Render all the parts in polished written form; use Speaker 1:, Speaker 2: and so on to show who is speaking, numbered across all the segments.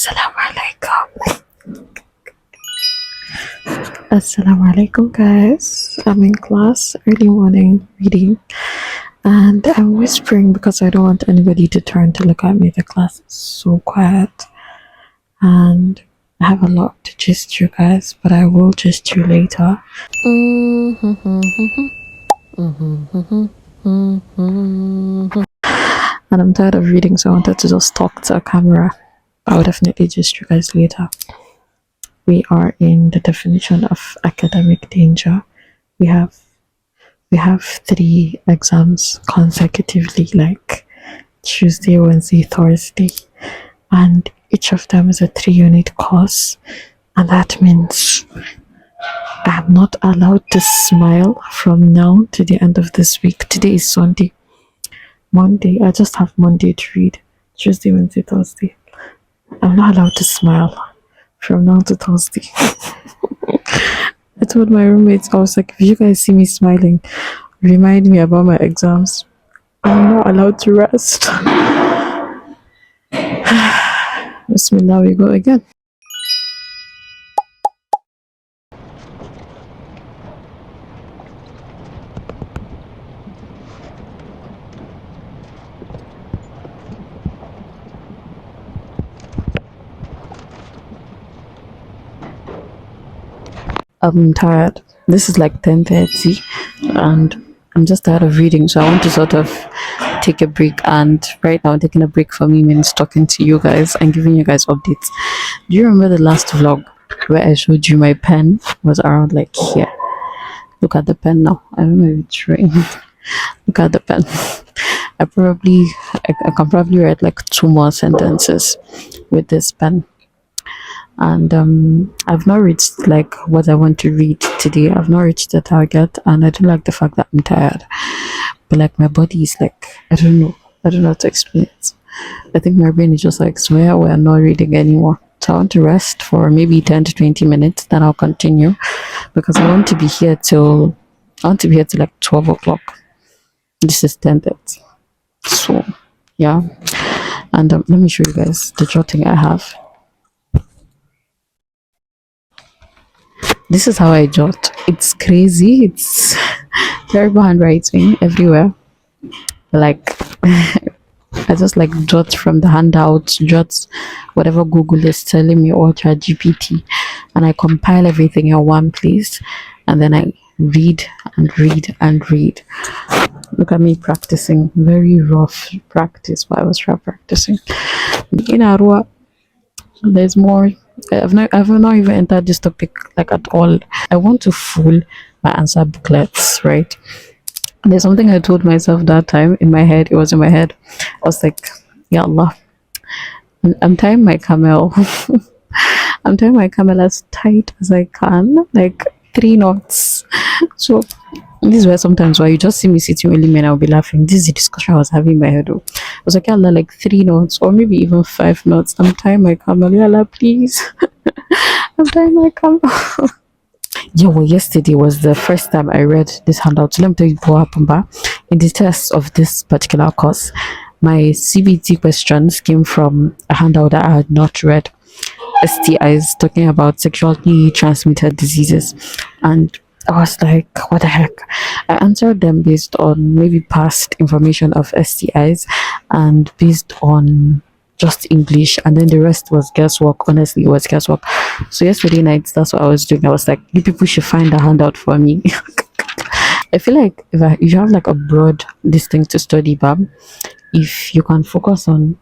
Speaker 1: Assalamu Alaikum. Assalamu Alaikum, guys. I'm in class, early morning reading, and I'm whispering because I don't want anybody to turn to look at me. The class is so quiet, and I have a lot to gist you guys, but I will gist you later. And I'm tired of reading, so I wanted to just talk to a camera. I'll definitely gist you guys later. We are in the definition of academic danger. We have 3 exams consecutively, like Tuesday, Wednesday, Thursday, and each of them is a 3-unit course, and that means I'm not allowed to smile from now to the end of this week. Today is Sunday. Monday, I just have Monday to read. Tuesday, Wednesday, Thursday. I'm not allowed to smile from now to Thursday. I told my roommates, I was like, if you guys see me smiling, remind me about my exams. I'm not allowed to rest. Bismillah, we go again. I'm tired. This is like 10:30 and I'm just tired of reading, so I want to sort of take a break. And right now, taking a break for me means talking to you guys and giving you guys updates. Do you remember the last vlog where I showed you my pen was around like here? Look at the pen now. I don't know if it's showing. Look at the pen. I can probably write like 2 more sentences with this pen. And I've not reached like what I want to read today. I've not reached the target, and I don't like the fact that I'm tired. But like my body is like, I don't know how to explain it. I think my brain is just like, swear we're not reading anymore. So I want to rest for maybe 10 to 20 minutes, then I'll continue, because I want to be here till like 12 o'clock. This is 10:30. So yeah. And let me show you guys the jotting I have. This is how I jot. It's crazy. It's terrible handwriting everywhere. Like I just like jot from the handouts, jot whatever Google is telling me or ChatGPT, and I compile everything in one place, and then I read and read and read. Look at me practicing. Very rough practice, but I was trying practicing. In Arua, there's more. I've not even entered this topic like at all. I want to fool my answer booklets, right? There's something I told myself that time in my head. It was in my head. I was like, Ya Allah, I'm tying my camel. I'm tying my camel as tight as I can, like 3 knots. So this is where sometimes why you just see me sitting with me and I'll be laughing. This is the discussion I was having in my head. I was like, Ya Allah, like 3 knots or maybe even 5 knots. I'm tying my camel. Ya Allah, please. I'm tying my camel. Yeah, well, yesterday was the first time I read this handout. So let me tell you what happened. In the test of this particular course, my CBT questions came from a handout that I had not read. STIs, talking about sexually transmitted diseases. And I was like, what the heck? I answered them based on maybe past information of STIs and based on just English, and then the rest was guesswork. Honestly, it was guesswork. So yesterday night, that's what I was doing. I was like, you people should find a handout for me. I feel like if you have like a broad this thing to study, Bab, if you can focus on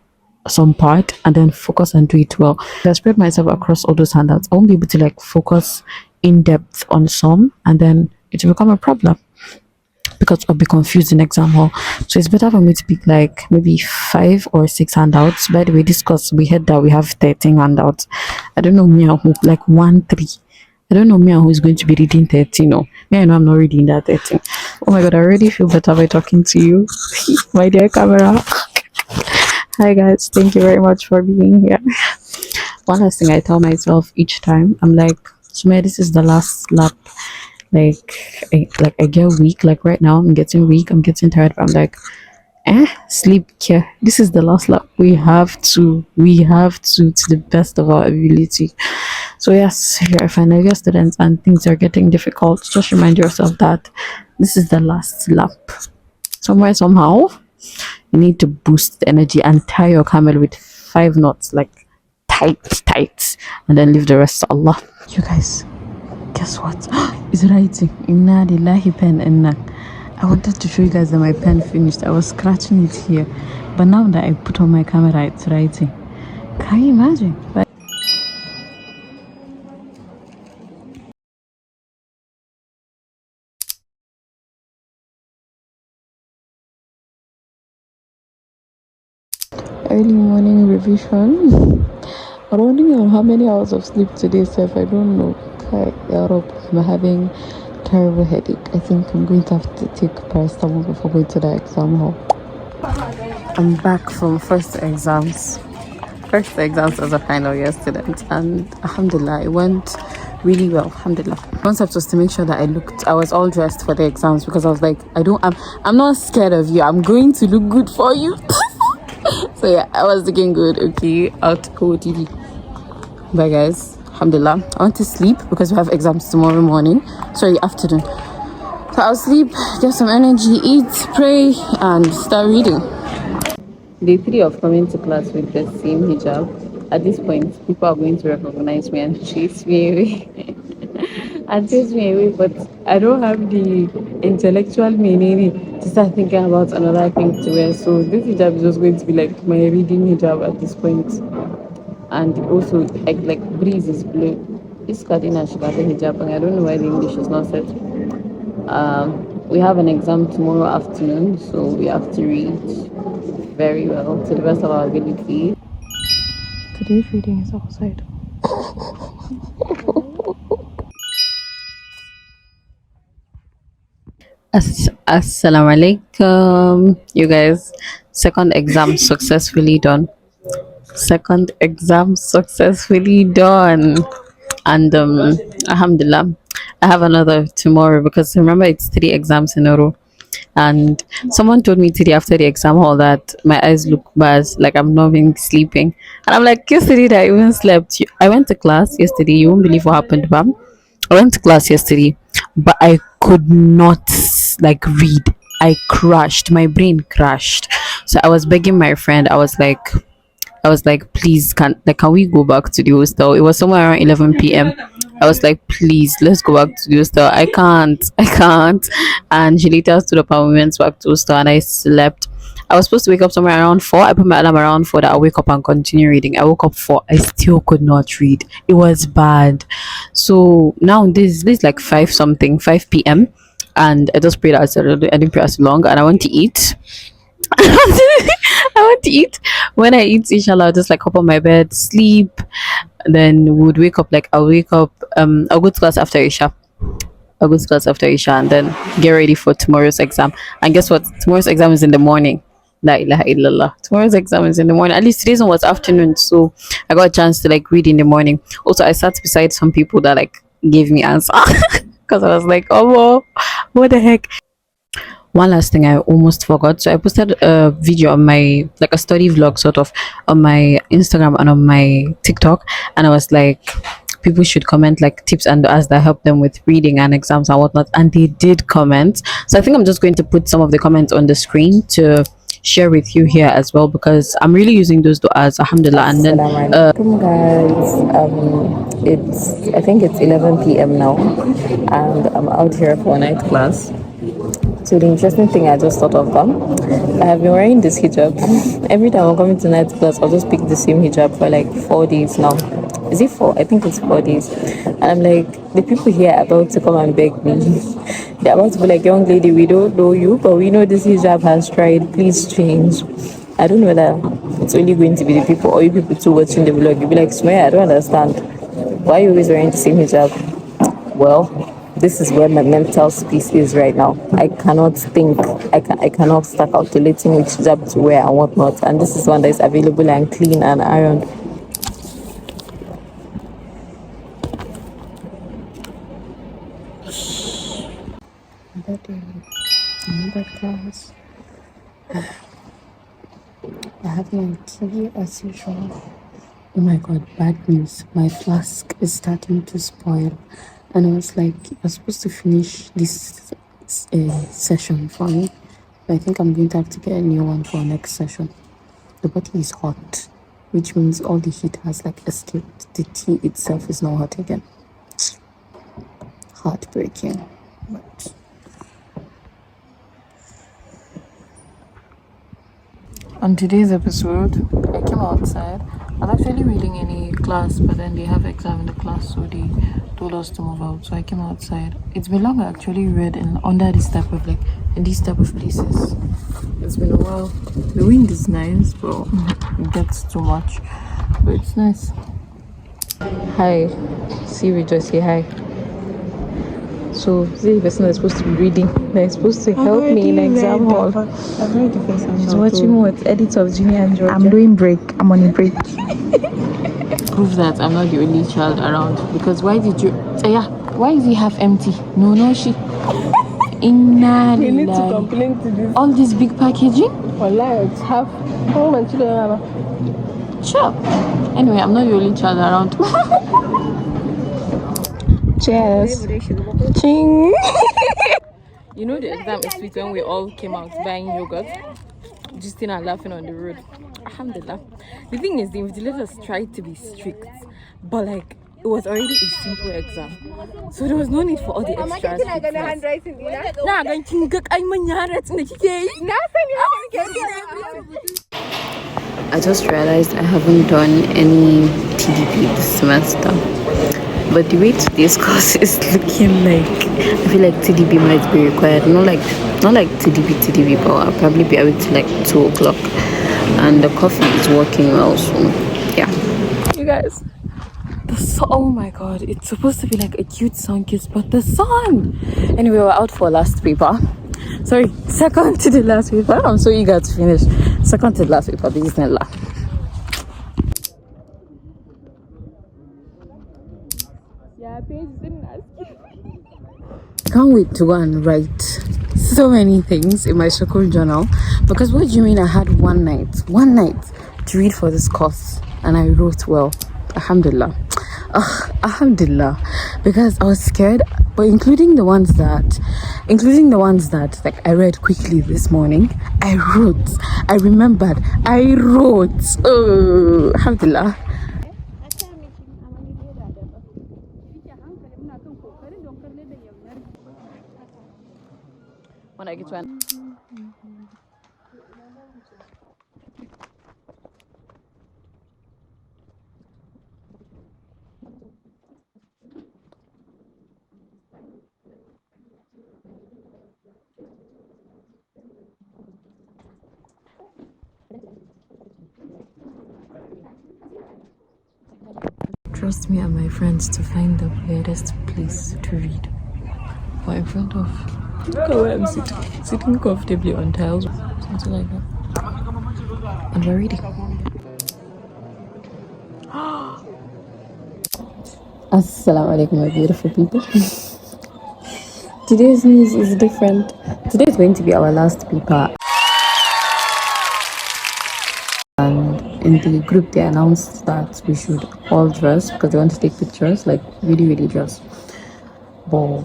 Speaker 1: some part and then focus and do it well. If I spread myself across all those handouts, I won't be able to like focus in depth on some, and then it will become a problem because I'll be confused in exam hall. So it's better for me to pick like maybe 5 or 6 handouts. By the way, this course we heard that we have 13 handouts. I don't know me and who, like 1, 3. I don't know me and who is going to be reading 13. No, me I know I'm not reading that 13. Oh my god, I already feel better by talking to you, my dear camera. Hi guys, thank you very much for being here. One last thing I tell myself each time, I'm like, Sumaya, this is the last lap. Like I get weak. Like right now, I'm getting weak. I'm getting tired. But I'm like, sleep care. This is the last lap. We have to the best of our ability. So yes, if you're a final year student and things are getting difficult, just remind yourself that this is the last lap. Somewhere, somehow, you need to boost the energy and tie your camel with 5 knots, like tight, and then leave the rest to Allah. You guys, guess what? It's writing. Inna lillahi pen inna. I wanted to show you guys that my pen finished. I was scratching it here, but now that I put on my camera, it's writing. Can you imagine? Early morning revision. I don't know how many hours of sleep today, Seth. I don't know. Okay, I'm having terrible headache. I think I'm going to have to take paracetamol before going to the exam hall. I'm back from first exams. First exams as a final year student, and alhamdulillah, it went really well. Alhamdulillah. Concept was to make sure that I was all dressed for the exams, because I was like, I'm not scared of you. I'm going to look good for you. So yeah, I was looking good. Okay, out go TV. Bye guys. Alhamdulillah. I want to sleep because we have exams tomorrow morning. Sorry, afternoon. So I'll sleep, get some energy, eat, pray, and start reading. Day 3 of coming to class with the same hijab. At this point, people are going to recognize me and chase me away. But I don't have the intellectual meaning to start thinking about another thing to wear. So this hijab is just going to be like my reading hijab at this point. And also, like breeze is blue. This Kadina should have a hijab, and I don't know why the English is not set. We have an exam tomorrow afternoon, so we have to read very well to the best of our ability. Today's reading is outside. Assalamu Alaikum, you guys. Second exam successfully done. And alhamdulillah, I have another tomorrow, because remember it's 3 exams in a row. And someone told me today after the exam hall that my eyes look bad, like I'm not been sleeping. And I'm like, yesterday that I even slept. I went to class yesterday. You won't believe what happened, Bam. I went to class yesterday, but I could not like read. I crashed. My brain crashed. So I was begging my friend. I was like, please, can we go back to the hostel? It was somewhere around 11 p.m. I was like, please, let's go back to the hostel. I can't. And she later stood up and we went back to hostel, and I slept. I was supposed to wake up somewhere around 4. I put my alarm around 4 that I'll wake up and continue reading. I woke up 4. I still could not read. It was bad. So now this is like 5 something, 5 p.m. And I just prayed as I didn't pray as long, and I want to eat. I want to eat. When I eat, inshallah, I'll just like hop on my bed, sleep, then would wake up. Like I'll wake up. I'll go to class after Isha. And then get ready for tomorrow's exam. And guess what? Tomorrow's exam is in the morning. La ilaha illallah. Tomorrow's exam is in the morning. At least today's one was afternoon, so I got a chance to like read in the morning. Also, I sat beside some people that like gave me answer because I was like, oh, what the heck. One last thing I almost forgot. So I posted a video on my, like a study vlog sort of, on my Instagram and on my TikTok, and I was like, people should comment like tips and as that help them with reading and exams and whatnot, and they did comment. So I think I'm just going to put some of the comments on the screen to share with you here as well, because I'm really using those du'as, alhamdulillah. And then guys, it's, I think it's 11 p.m. now, and I'm out here for a night class. So the interesting thing I just thought of, I have been wearing this hijab. Every time I'm coming to night class, I'll just pick the same hijab for like 4 days now. Is it 4? I think it's 4 days. And I'm like, the people here are about to come and beg me. They're about to be like, young lady, we don't know you, but we know this hijab has tried. Please change. I don't know whether it's only going to be the people or you people too watching the vlog. You'll be like, Sumaya, I don't understand. Why are you always wearing the same hijab? Well, this is where my mental space is right now. I cannot think. I cannot start calculating which hijab to wear and whatnot. And this is one that is available and clean and ironed. Another class. have my tea as usual. Oh my god, bad news. My flask is starting to spoil. And I was like, you're supposed to finish this session for me. I think I'm going to have to get a new one for next session. The bottle is hot, which means all the heat has like escaped. The tea itself is not hot again. Heartbreaking. But on today's episode, I came outside. I was actually reading in a class, but then they have exam in the class, so they told us to move out. So I came outside. It's been long I actually read in under this type of in these type of places. It's been a while. The wind is nice, but it gets too much. But it's nice. Hi, Siri, just say hi. So this is the person that's supposed to be reading. They're supposed to help me in exam hall.
Speaker 2: I've read the first one.
Speaker 1: He's watching what? Edit of Junior and Georgia.
Speaker 2: I'm doing break. I'm on a break.
Speaker 1: Prove that I'm not the only child around. Because why did you? Why is he half empty? No, she. Inna
Speaker 2: We need to complain to this.
Speaker 1: All this big packaging.
Speaker 2: Wallah, it's half. Oh my children.
Speaker 1: Sure. Anyway, I'm not the only child around. Cheers. Ching. You know the exam is sweet when we all came out buying yogurt, just and laughing on the road. Alhamdulillah. The thing is, the invigilators tried to be strict, but like it was already a simple exam, so there was no need for all the extra I just realized I haven't done any TDP this semester. But the way today's course is looking like, I feel like TDP might be required. Not like TDP, but I'll probably be able to like 2 o'clock. And the coffee is working well, so yeah. You guys, oh my god, it's supposed to be like a cute sun kiss, but the sun! Anyway, we're out for last paper. Sorry, second to the last paper. I'm so eager to finish. Second to the last paper, bismillah. Can't wait to go and write so many things in my school journal, because what do you mean I had one night to read for this course and I wrote well? Alhamdulillah. Alhamdulillah, because I was scared, but including the ones that like I read quickly this morning, I remembered, I wrote. Oh, Alhamdulillah. When I get one. Trust me and my friends to find the weirdest place to read. But in front of, look at where I'm sitting comfortably on tiles, something like that. And we're reading. Assalamu Alaikum, my beautiful people. Today's news is different. Today is going to be our last paper. And in the group, they announced that we should all dress because they want to take pictures, like really dress. But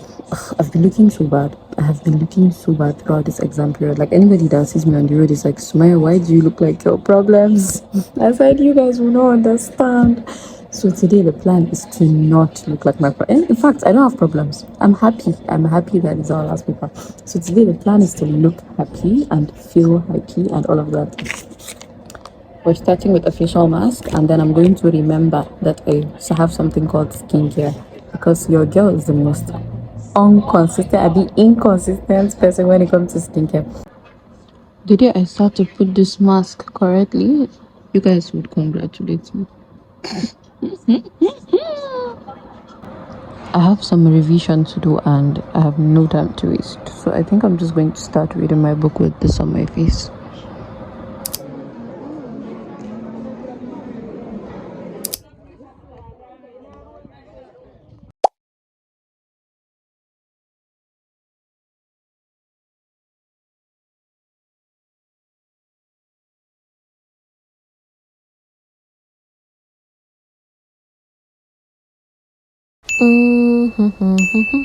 Speaker 1: I've been looking so bad. I have been looking so bad throughout this exam period. Like anybody that sees me on the road is like, Sumaya, why do you look like your problems? I said, you guys will not understand. So today the plan is to not look like my problems. In fact, I don't have problems. I'm happy. I'm happy that it's our last paper. So today the plan is to look happy and feel happy and all of that. We're starting with a facial mask, and then I'm going to remember that I have something called skincare, because your girl is the most inconsistent person when it comes to skincare. The day I start to put this mask correctly, you guys would congratulate me. I have some revision to do and I have no time to waste. So I think I'm just going to start reading my book with this on my face. Mm-hmm.